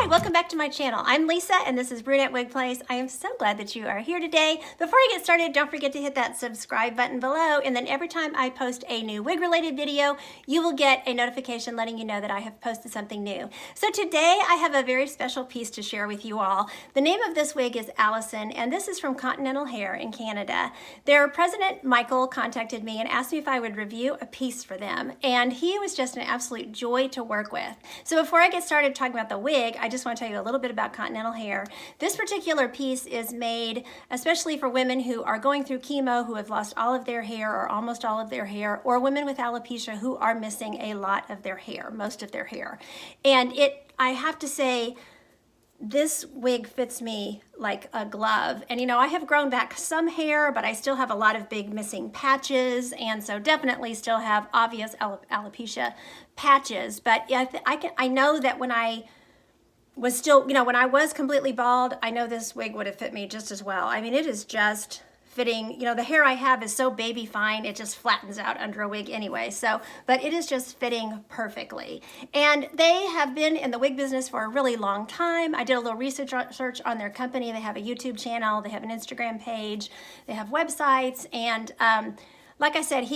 Hi, welcome back to my channel. I'm Lisa and this is Brunette Wig Place. I am so glad that you are here today. Before I get started, don't forget to hit that subscribe button below, and then every time I post a new wig related video, you will get a notification letting you know that I have posted something new. So today I have a very special piece to share with you all. The name of this wig is Allison, and this is from Continental Hair in Canada. Their president, Michael, contacted me and asked me if I would review a piece for them, and he was just an absolute joy to work with. So before I get started talking about the wig, I just want to tell you a little bit about Continental Hair. This particular piece is made especially for women who are going through chemo, who have lost all of their hair or almost all of their hair, or women with alopecia who are missing a lot of their hair, most of their hair. And I have to say, this wig fits me like a glove. And you know, I have grown back some hair, but I still have a lot of big missing patches, and so definitely still have obvious alopecia patches. But I know that when I was still, you know, when I was completely bald, I know this wig would have fit me just as well. I mean, it is just fitting. You know, the hair I have is so baby fine, it just flattens out under a wig anyway. So, but it is just fitting perfectly. And they have been in the wig business for a really long time. I did a little research on their company. They have a YouTube channel, they have an Instagram page, they have websites, and like I said,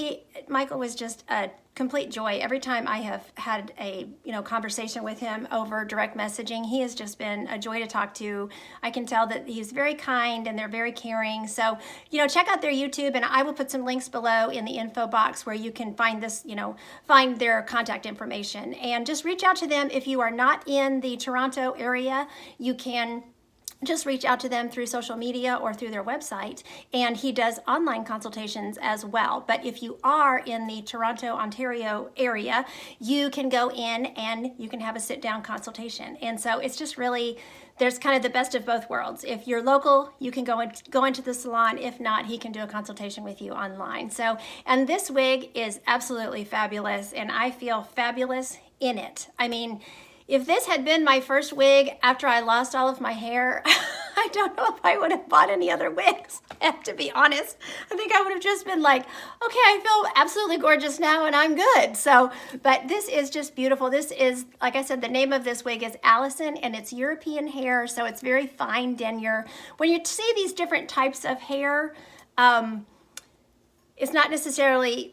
Michael was just a complete joy. Every time I have had a conversation with him over direct messaging, he has just been a joy to talk to. I can tell that he's very kind and they're very caring. So, check out their YouTube, and I will put some links below in the info box where you can find this, find their contact information. And just reach out to them. If you are not in the Toronto area, you can just reach out to them through social media or through their website, and he does online consultations as well. But if you are in the Toronto, Ontario area, you can go in and you can have a sit-down consultation. And so it's just really, there's kind of the best of both worlds. If you're local, you can go into the salon. If not, he can do a consultation with you online. So, and this wig is absolutely fabulous, and I feel fabulous in it. I mean, if this had been my first wig after I lost all of my hair, I don't know if I would have bought any other wigs, to be honest. I think I would have just been like, okay, I feel absolutely gorgeous now and I'm good. So, but this is just beautiful. This is, like I said, the name of this wig is Allison, and it's European hair, so it's very fine denier. When you see these different types of hair, it's not necessarily,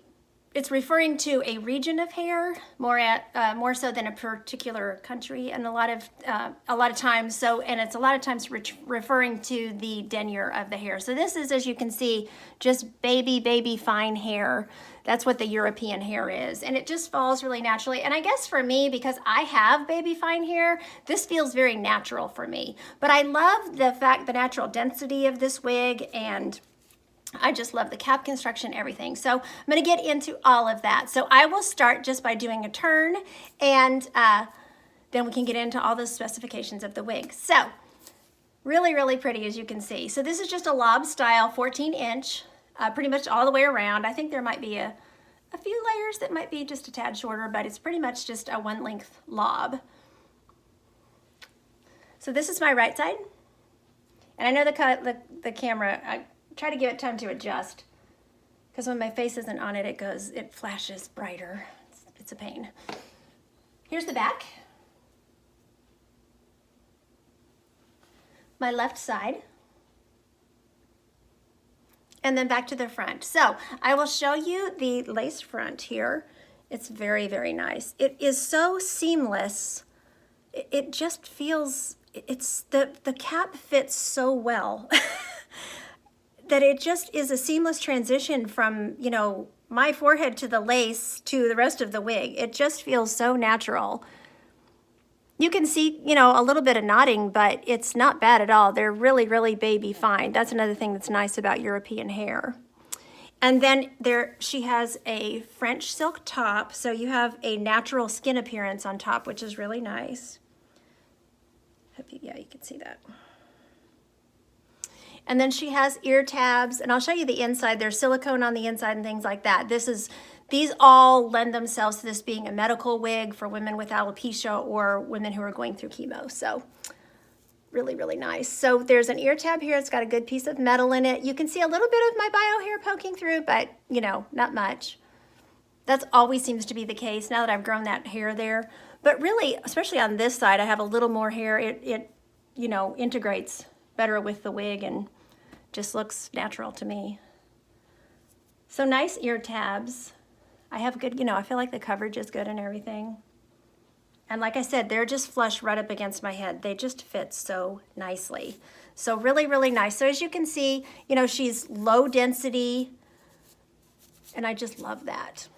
it's referring to a region of hair more so than a particular country, and a lot of times. So, and it's a lot of times referring to the denier of the hair. So this is, as you can see, just baby fine hair. That's what the European hair is, and it just falls really naturally. And I guess for me, because I have baby fine hair, this feels very natural for me. But I love the natural density of this wig, and I just love the cap construction, everything. So I'm going to get into all of that. So I will start just by doing a turn, and then we can get into all the specifications of the wig. So really, really pretty, as you can see. So this is just a lob style 14-inch, pretty much all the way around. I think there might be a few layers that might be just a tad shorter, but it's pretty much just a one-length lob. So this is my right side. And I know the camera, I try to give it time to adjust, because when my face isn't on it, it flashes brighter. It's a pain. Here's the back. My left side. And then back to the front. So I will show you the lace front here. It's very, very nice. It is so seamless. It just feels, the cap fits so well. That it just is a seamless transition from, my forehead to the lace to the rest of the wig. It just feels so natural. You can see, a little bit of knotting, but it's not bad at all. They're really, really baby fine. That's another thing that's nice about European hair. And then she has a French silk top, so you have a natural skin appearance on top, which is really nice. Yeah, you can see that. And then she has ear tabs, and I'll show you the inside. There's silicone on the inside and things like that. These all lend themselves to this being a medical wig for women with alopecia or women who are going through chemo. So really, really nice. So there's an ear tab here. It's got a good piece of metal in it. You can see a little bit of my bio hair poking through, but not much. That's always seems to be the case now that I've grown that hair there. But really, especially on this side, I have a little more hair. It you know, integrates better with the wig and just looks natural to me. So nice ear tabs. I have good, you know, I feel like the coverage is good and everything. And like I said, they're just flush right up against my head. They just fit so nicely. So really, really nice. So as you can see, you know, she's low density, and I just love that.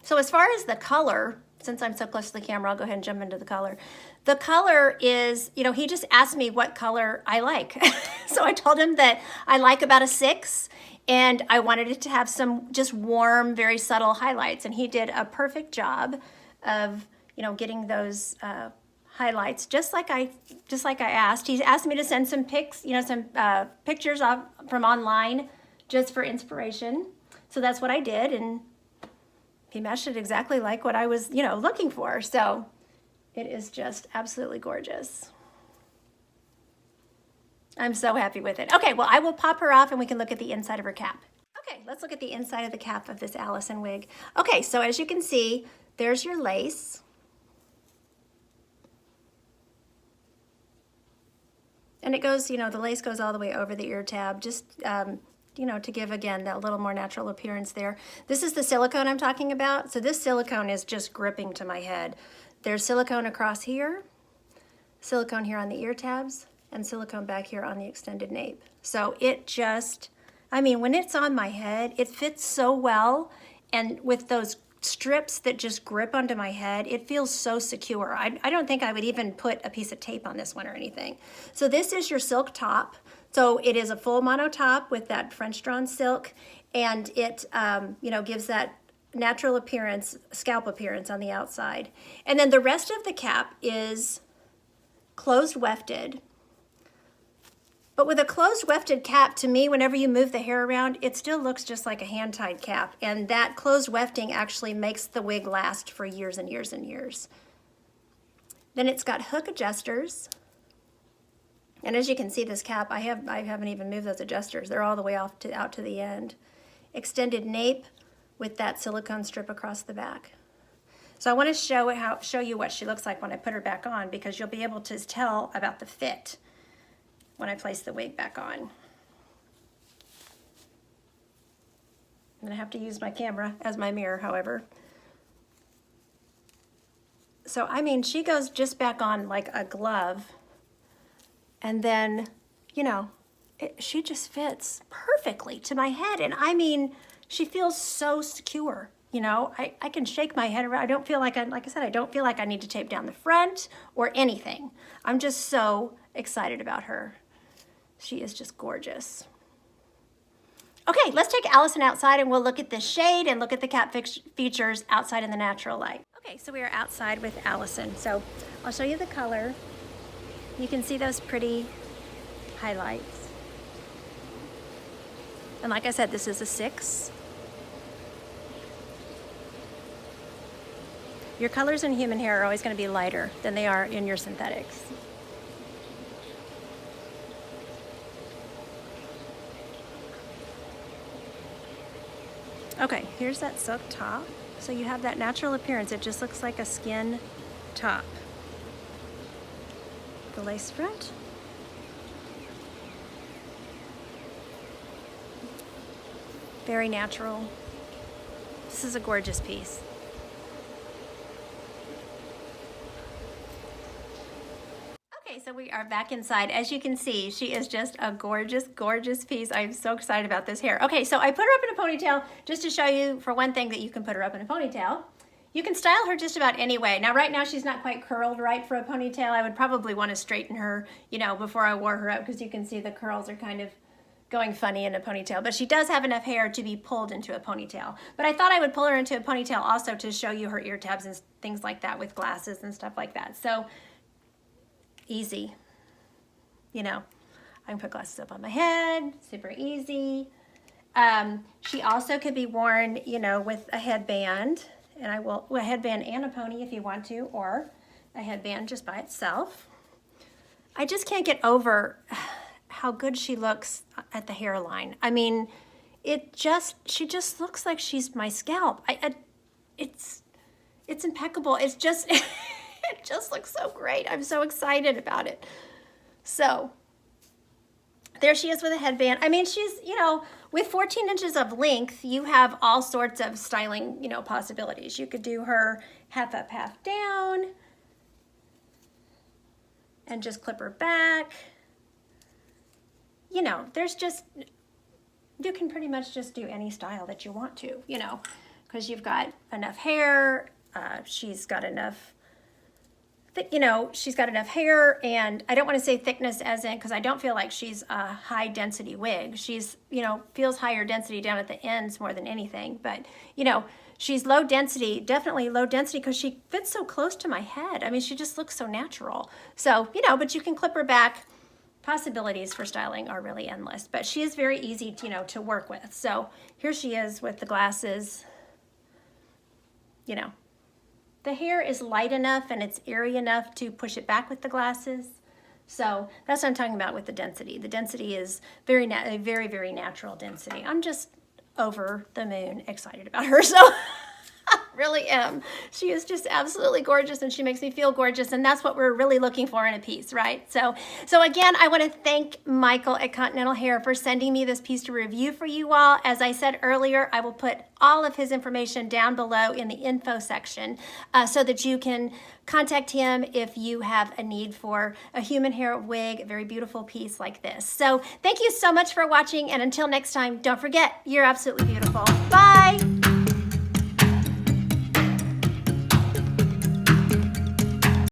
So as far as the color, since I'm so close to the camera, I'll go ahead and jump into the color. The color is, you know, he just asked me what color I like. So I told him that I like about a 6, and I wanted it to have some just warm, very subtle highlights. And he did a perfect job of, you know, getting those highlights just like I asked. He asked me to send some pics, you know, some pictures from online just for inspiration. So that's what I did, and he matched it exactly like what I was, you know, looking for. So it is just absolutely gorgeous. I'm so happy with it. Okay, well, I will pop her off and we can look at the inside of her cap. Okay, let's look at the inside of the cap of this Allison wig. Okay, so as you can see, there's your lace. And it goes, you know, the lace goes all the way over the ear tab, just, you know, to give, again, that little more natural appearance there. This is the silicone I'm talking about. So this silicone is just gripping to my head. There's silicone across here, silicone here on the ear tabs, and silicone back here on the extended nape. So it just, I mean, when it's on my head, it fits so well. And with those strips that just grip onto my head, it feels so secure. I don't think I would even put a piece of tape on this one or anything. So this is your silk top. So it is a full mono top with that French drawn silk, and it you know, gives that natural appearance, scalp appearance on the outside. And then the rest of the cap is closed wefted. But with a closed wefted cap, to me, whenever you move the hair around, it still looks just like a hand-tied cap. And that closed wefting actually makes the wig last for years and years and years. Then it's got hook adjusters. And as you can see, this cap, I haven't even moved those adjusters. They're all the way out to the end. Extended nape with that silicone strip across the back. So I want to show you what she looks like when I put her back on, because you'll be able to tell about the fit when I place the wig back on. I'm gonna have to use my camera as my mirror, however. So, I mean, she goes just back on like a glove, and then, you know, she just fits perfectly to my head. And I mean, she feels so secure. You know, I can shake my head around. I don't feel like like I said, I don't feel like I need to tape down the front or anything. I'm just so excited about her. She is just gorgeous. Okay, let's take Allison outside and we'll look at the shade and look at the cap features outside in the natural light. Okay, so we are outside with Allison. So I'll show you the color. You can see those pretty highlights. And like I said, this is a 6. Your colors in human hair are always going to be lighter than they are in your synthetics. Okay, here's that silk top. So you have that natural appearance. It just looks like a skin top. The lace front. Very natural. This is a gorgeous piece. Okay, so we are back inside. As you can see, she is just a gorgeous, gorgeous piece. I'm so excited about this hair. Okay, so I put her up in a ponytail just to show you, for one thing, that you can put her up in a ponytail. You can style her just about any way. Now, right now, she's not quite curled right for a ponytail. I would probably want to straighten her, you know, before I wore her up, because you can see the curls are kind of going funny in a ponytail. But she does have enough hair to be pulled into a ponytail. But I thought I would pull her into a ponytail also to show you her ear tabs and things like that with glasses and stuff like that. So, easy. You know, I can put glasses up on my head, super easy. She also could be worn, you know, with a headband, and a headband and a pony if you want to, or a headband just by itself. I just can't get over how good she looks at the hairline. I mean, she just looks like she's my scalp. It's impeccable. It's just, it just looks so great. I'm so excited about it. So there she is with a headband. I mean, she's, you know, with 14 inches of length, you have all sorts of styling, you know, possibilities. You could do her half up, half down, and just clip her back. You know, there's just, you can pretty much just do any style that you want to, you know, because you've got enough hair. She's got enough, you know, she's got enough hair, and I don't want to say thickness as in, because I don't feel like she's a high density wig. She's, you know, feels higher density down at the ends more than anything, but, you know, she's low density, definitely low density, because she fits so close to my head. I mean, she just looks so natural. So, you know, but you can clip her back. Possibilities for styling are really endless, but she is very easy to, you know, to work with. So here she is with the glasses. You know, the hair is light enough and it's airy enough to push it back with the glasses. So that's what I'm talking about with the density. The density is a very, very natural density. I'm just over the moon excited about her. So I really am. She is just absolutely gorgeous, and she makes me feel gorgeous, and that's what we're really looking for in a piece, right? So again, I want to thank Michael at Continental Hair for sending me this piece to review for you all. As I said earlier, I will put all of his information down below in the info section so that you can contact him if you have a need for a human hair wig, a very beautiful piece like this. So thank you so much for watching, and until next time, don't forget, you're absolutely beautiful. Bye!